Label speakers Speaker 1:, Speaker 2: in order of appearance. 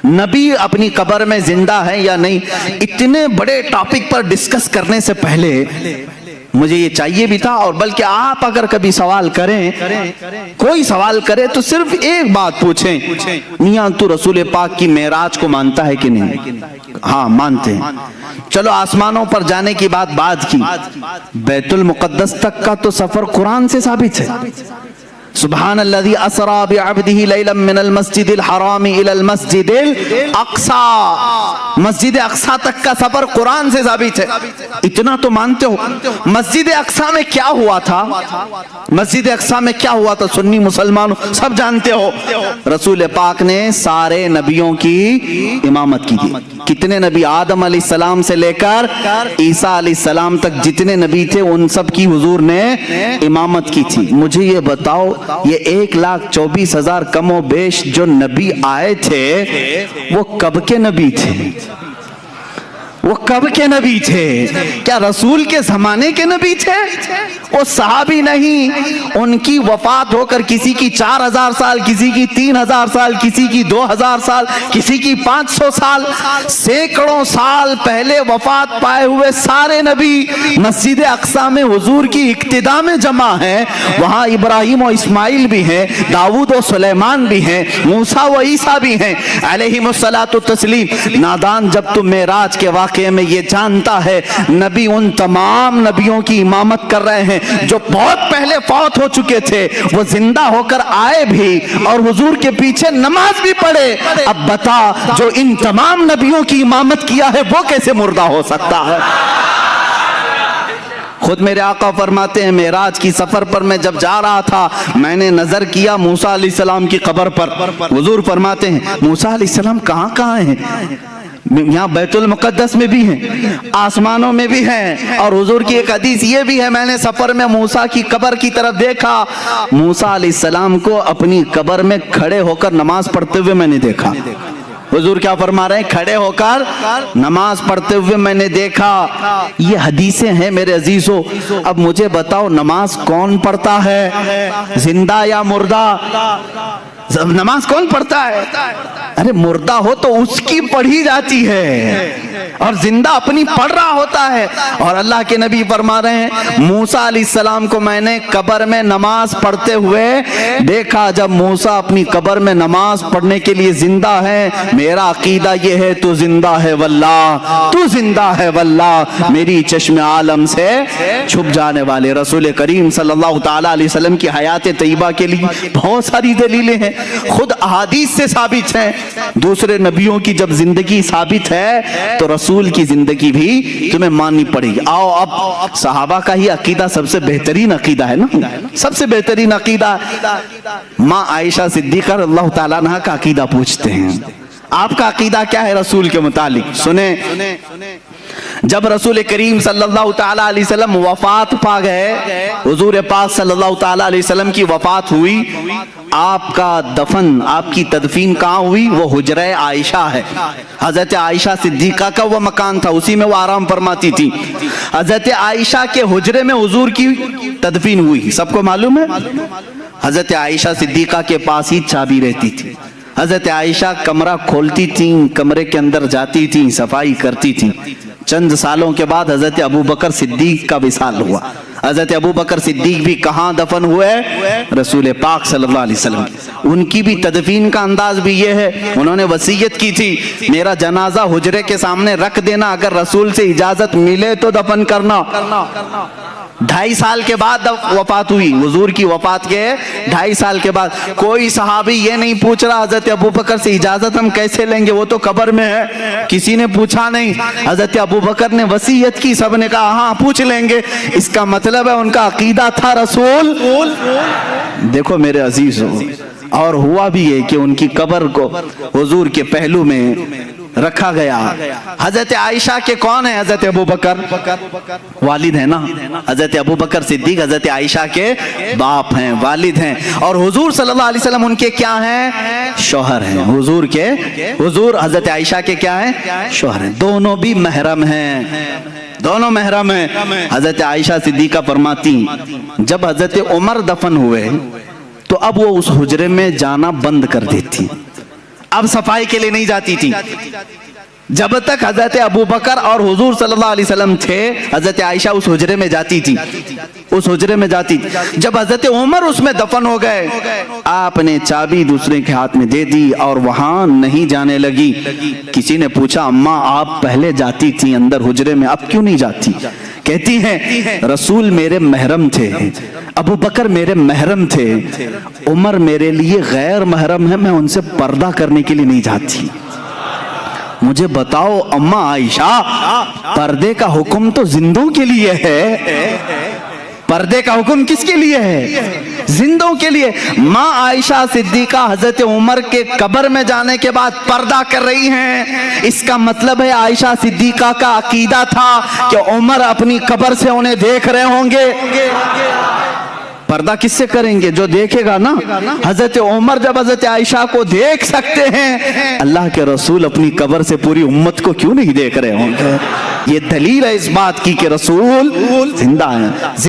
Speaker 1: نبی اپنی قبر میں زندہ ہے یا نہیں، اتنے بڑے ٹاپک پر ڈسکس کرنے سے پہلے مجھے یہ چاہیے بھی تھا، اور بلکہ آپ اگر کبھی سوال کریں، کوئی سوال کرے تو صرف ایک بات پوچھیں، میاں تو رسول پاک کی معراج کو مانتا ہے کہ نہیں؟ ہاں مانتے ہیں۔ چلو آسمانوں پر جانے کی بات بعد کی، بیت المقدس تک کا تو سفر قرآن سے ثابت ہے۔ سبحان الذي اسرا بعبده ليلا من المسجد الحرام الى المسجد الاقصى، مسجد اقصی تک کا سفر قرآن سے ثابت ہے، اتنا تو مانتے ہو۔ مسجد اقصی میں کیا ہوا تھا؟ مسجد اقصی میں کیا ہوا تھا سنی مسلمانوں سب جانتے ہو۔ رسول پاک نے سارے نبیوں کی امامت کی تھی۔ کتنے نبی؟ آدم علیہ السلام سے لے کر عیسیٰ علیہ السلام تک جتنے نبی تھے ان سب کی حضور نے امامت کی تھی۔ مجھے یہ بتاؤ، یہ 1,24,000 کم و بیش جو نبی آئے تھے وہ کب کے نبی تھے؟ وہ کب کے نبی تھے؟ کیا رسول کے زمانے کے نبی تھے؟ وہ صحابی نہیں، ان کی وفات ہو کر کسی کی 4,000 سال، کسی کی 3,000 سال، کسی کی 2,000 سال، کسی کی 500 سال، سینکڑوں سال پہلے وفات پائے ہوئے سارے نبی مسجد اقصی میں حضور کی اقتداء میں جمع ہیں۔ وہاں ابراہیم و اسماعیل بھی ہیں، داؤد و سلیمان بھی ہیں، موسیٰ و عیسیٰ بھی ہیں علیہم الصلاۃ والتسلیم۔ نادان جب تم معراج کے واقعے میں یہ جانتا ہے نبی ان تمام نبیوں کی امامت کر رہے ہیں جو بہت پہلے فوت ہو چکے تھے، وہ زندہ ہو کر آئے بھی اور حضور کے پیچھے نماز بھی پڑھے، اب بتا جو ان تمام نبیوں کی امامت کیا ہے وہ کیسے مردہ ہو سکتا ہے؟ خود میرے آقا فرماتے ہیں معراج کی سفر پر میں جب جا رہا تھا میں نے نظر کیا موسیٰ علیہ السلام کی قبر پر۔ حضور فرماتے ہیں موسیٰ علیہ السلام کہاں کہاں ہیں؟ یہاں بیت المقدس میں بھی ہیں، آسمانوں میں بھی ہیں، اور حضور کی ایک حدیث یہ بھی ہے میں نے سفر میں موسیٰ کی قبر کی طرف دیکھا، موسیٰ علیہ السلام کو اپنی قبر میں کھڑے ہو کر نماز پڑھتے ہوئے میں نے دیکھا۔ حضور کیا فرما رہے ہیں؟ کھڑے ہو کر نماز پڑھتے ہوئے میں نے دیکھا۔ یہ حدیثیں ہیں میرے عزیزو۔ اب مجھے بتاؤ نماز کون پڑھتا ہے، زندہ یا مردہ؟ نماز کون پڑھتا ہے؟ ارے مردہ ہو تو اس کی پڑھی جاتی ہے اور زندہ اپنی پڑھ رہا ہوتا ہے۔ اور اللہ کے نبی فرما رہے ہیں موسیٰ علیہ السلام کو میں نے قبر میں نماز پڑھتے ہوئے دیکھا۔ جب موسیٰ اپنی قبر میں نماز پڑھنے کے لیے زندہ ہے، میرا عقیدہ یہ ہے تو زندہ ہے واللہ، تو زندہ ہے واللہ، میری چشم عالم سے چھپ جانے والے۔ رسول کریم صلی اللہ تعالیٰ علیہ وسلم کی حیات طیبہ کے لیے بہت ساری دلیلیں ہیں، خود احادیث سے ثابت ہے۔ دوسرے نبیوں کی جب زندگی ثابت ہے تو رسول کی زندگی بھی تمہیں ماننی پڑے گی۔ آؤ اب صحابہ کا ہی عقیدہ سب سے بہترین عقیدہ ہے نا، سب سے بہترین عقیدہ۔ ماں عائشہ صدیقہ رضی اللہ تعالیٰ عنہ کا عقیدہ پوچھتے ہیں، آپ کا عقیدہ کیا ہے رسول کے متعلق؟ سنیں، جب رسول کریم صلی اللہ تعالیٰ علیہ وسلم وفات پا گئے، حضور پاک صلی اللہ تعالیٰ علیہ وسلم کی وفات ہوئی، آپ کا دفن، آپ کی تدفین کہاں ہوئی؟ وہ حجرہ عائشہ ہے، حضرت عائشہ صدیقہ کا وہ مکان تھا، اسی میں وہ آرام فرماتی تھی۔ حضرت عائشہ کے حجرے میں حضور کی تدفین ہوئی، سب کو معلوم ہے۔ حضرت عائشہ صدیقہ کے پاس ہی چابی رہتی تھی، حضرت عائشہ کمرہ کھولتی تھیں، کمرے کے اندر جاتی تھیں، صفائی کرتی تھیں۔ چند سالوں کے بعد حضرت ابو بکر صدیق کا وصال ہوا۔ حضرت ابو بکر صدیق بھی کہاں دفن ہوئے؟ رسول پاک صلی اللہ علیہ وسلم۔ ان کی بھی تدفین کا انداز بھی یہ ہے، انہوں نے وصیت کی تھی میرا جنازہ حجرے کے سامنے رکھ دینا، اگر رسول سے اجازت ملے تو دفن کرنا۔ 2.5 سال کے بعد وفات ہوئی، حضور کی وفات کے 2.5 سال کے بعد۔ کوئی صحابی یہ نہیں پوچھ رہا حضرت ابو بکر سے اجازت ہم کیسے لیں گے، وہ تو قبر میں ہے، کسی نے پوچھا نہیں۔ حضرت ابو بکر نے وصیت کی، سب نے کہا ہاں پوچھ لیں گے۔ اس کا مطلب ہے ان کا عقیدہ تھا رسول۔ دیکھو میرے عزیزو، اور ہوا بھی یہ کہ ان کی قبر کو حضور کے پہلو میں رکھا گیا۔ حضرت عائشہ کے کون ہیں؟ حضرت ابو بکر والد ہیں نا، حضرت ابو بکر صدیق حضرت عائشہ کے باپ ہیں، والد ہیں، اور حضور صلی اللہ علیہ وسلم ان کے کیا ہیں؟ شوہر ہیں۔ حضور حضرت عائشہ کے کیا ہیں؟ شوہر ہیں۔ دونوں بھی محرم ہیں، دونوں محرم ہیں۔ حضرت عائشہ صدیقہ فرماتی جب حضرت عمر دفن ہوئے تو اب وہ اس حجرے میں جانا بند کر دیتی، اب صفائی کے لیے نہیں جاتی تھی. جب تک حضرت ابو بکر اور حضور صلی اللہ علیہ وسلم تھے حضرت عائشہ اس حجرے میں جاتی تھی, اس حجرے میں جاتی تھی. جب حضرت عمر اس میں دفن ہو گئے آپ نے چابی دوسرے کے ہاتھ میں دے دی اور وہاں نہیں جانے لگی. کسی نے پوچھا اماں آپ پہلے جاتی تھی اندر حجرے میں, اب کیوں نہیں جاتی؟ کہتی ہیں رسول میرے محرم تھے, ابو بکر میرے محرم تھے, عمر میرے لیے غیر محرم ہے, میں ان سے پردہ کرنے کے لیے نہیں جاتی. مجھے بتاؤ اماں عائشہ, پردے کا حکم تو زندوں کے لیے ہے, پردے کا حکم کس کے لیے ہے؟ زندوں کے لیے. ماں عائشہ صدیقہ حضرت عمر کے قبر میں جانے کے بعد پردہ کر رہی ہیں. اس کا مطلب ہے عائشہ صدیقہ کا عقیدہ تھا کہ عمر اپنی قبر سے انہیں دیکھ رہے ہوں گے. پردہ کس سے کریں گے؟ جو دیکھے گا نا. حضرت عمر جب حضرت عائشہ کو دیکھ سکتے ہیں, اللہ کے رسول اپنی قبر سے پوری امت کو کیوں نہیں دیکھ رہے ہوں گے؟ یہ دلیل ہے اس بات کی کہ رسول زندہ ہیں.